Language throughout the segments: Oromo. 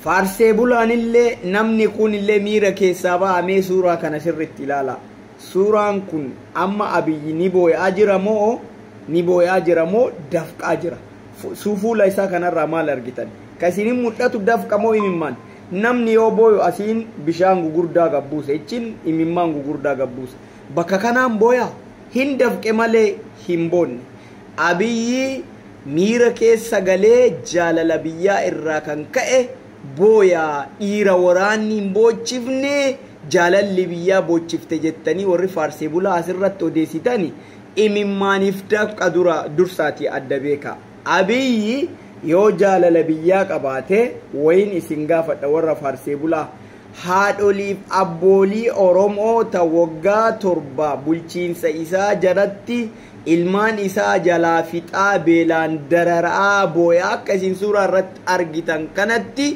faarsee bulaanillee namni kunillee miira keessaa bahamee suuraa kana sirriitti ilaala. Suuraan kun amma Abiyyi ni boo'aa jira moo dafqaa jira? Fuula isaa kanarraa maal argitan? Kasinin mul'atu dafqa moo imimmaan? Namni yoo booyu asiin bishaan gugurdaa gabbuuse jechuun imimmaan gugurdaa gabbuuse. Bakka kanaan booya hin dafqe malee hin boonne. Abiyyi miira keessa galee jaalala biyyaa irraa kan ka'e booyaa dhiira waraanni hin boochifne jaalalli biyyaa boochifte jettanii warri faarsee bulaa asirratti odeessitani imimmaaniif dafqa dursaati adda beeka. Abiyyi yoo jaalala biyyaa qabaate wayin isin gaafadha warra faarsee bulaa haadholiif abboolii Oromoo ta waggaa 7 bulchiinsa isaa jalatti ilmaan isaa jalaa fixaa beelaan dararaa booyaa akkasiin suuraa irratti argitan kanatti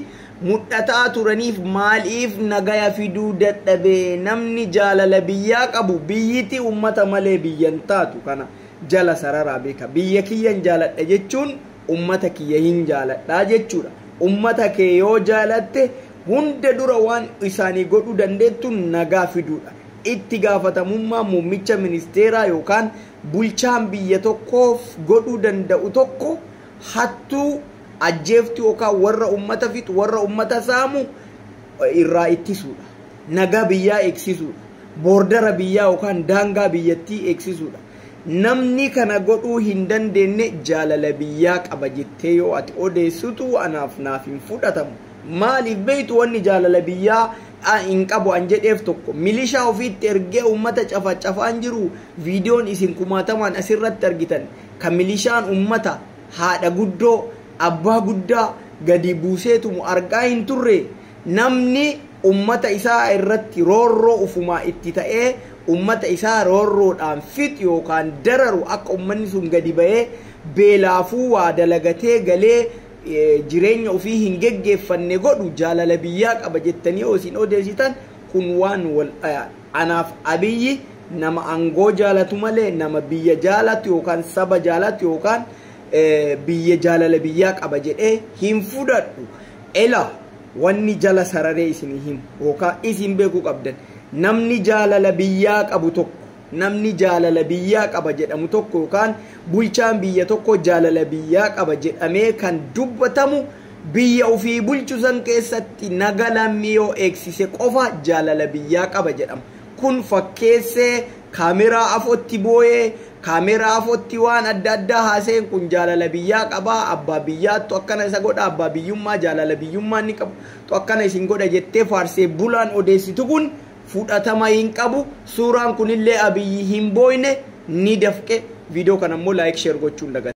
mudhataa turaniif maaliif nagaya fiduu dadhabee? Namni jaalala biyyaa qabu biyyiti ummata malee biyyan taatu kana jala sararaa beeka. Biyya kiyyan jaaladha jechuun ummata kiyya hin jaaladha jechuudha. Ummata kee yoo jaalatte hunda dura waan isaanii godhuu dandeettu nagaa fiduudha. Itti gaafatamummaa muummicha ministeeraa yookaan bulchaan biyya tokkoof godhuu danda'u tokko hattuu ajjeeftu yookaan warra ummata fixu warra ummata saamu irraa ittisuudha. Nagaa biyyaa eegsisuudha. Boordara biyyaa yookaan daangaa biyyattii eegsisuudha. Namni kana godhuu hin dandeenye jaalala biyyaa qaba jettee yoo ati odeessitu anaaf naaf hin fudhatamu. Maaliif beektu wanni jaalala biyyaa hin qabu an jedheef tokko milishaa ofiitti ergee ummata cafacafaan jiru viidiyoon isin kumaatamaan asirratti argitan kan milishaan ummata haadha guddoo abbaa guddaa gadi buuseetumu argaa hin turre. Namni ummata isaa irratti roorroo ufumaa itti ta'ee ummata isaa roorroodhaan fixu yookaan dararu akka ummanni sun gadi ba'ee beelaafuu waa dalagatee galee jireenya ofii hin geggeeffanne godhu jaalala biyyaa qaba jettanii yoo isin odeessitan kun waan wal anaaf Abiyyi nama angoo jaalatu malee nama biyya jaalatu yookaan saba jaalatu yookaan biyya jaalala biyyaa qaba jedhee hin fudhadhu. Ela wanni jala sararee isin himu yookaan isin beekuu qabdan namni jaalala biyyaa qabu tokko namni jaalala biyyaa qaba jedhamu tokko yookaan bulchaan biyya tokko jaalala biyyaa qaba jedhamee kan dubbatamu biyya ofii bulchu san keessatti naga lammii yoo eegsise qofa jaalala biyyaa qaba jedhama. Kun fakkeessee kaameraa afootti booyee kaameraa afootti waan adda addaa haaseen kun jaalala biyyaa qaba abbaa biyyaattu akkana isa godha abbaa biyyummaa jaalala biyyummaa ni qabu akkana isin godha jettee faarsee bulaan odeessitu kun fudhatama hin qabu. Suuraan kunillee Abiyyi hin booyne ni dafqe. Viidiyoo kanammoo laayik sheer gochuun dagata.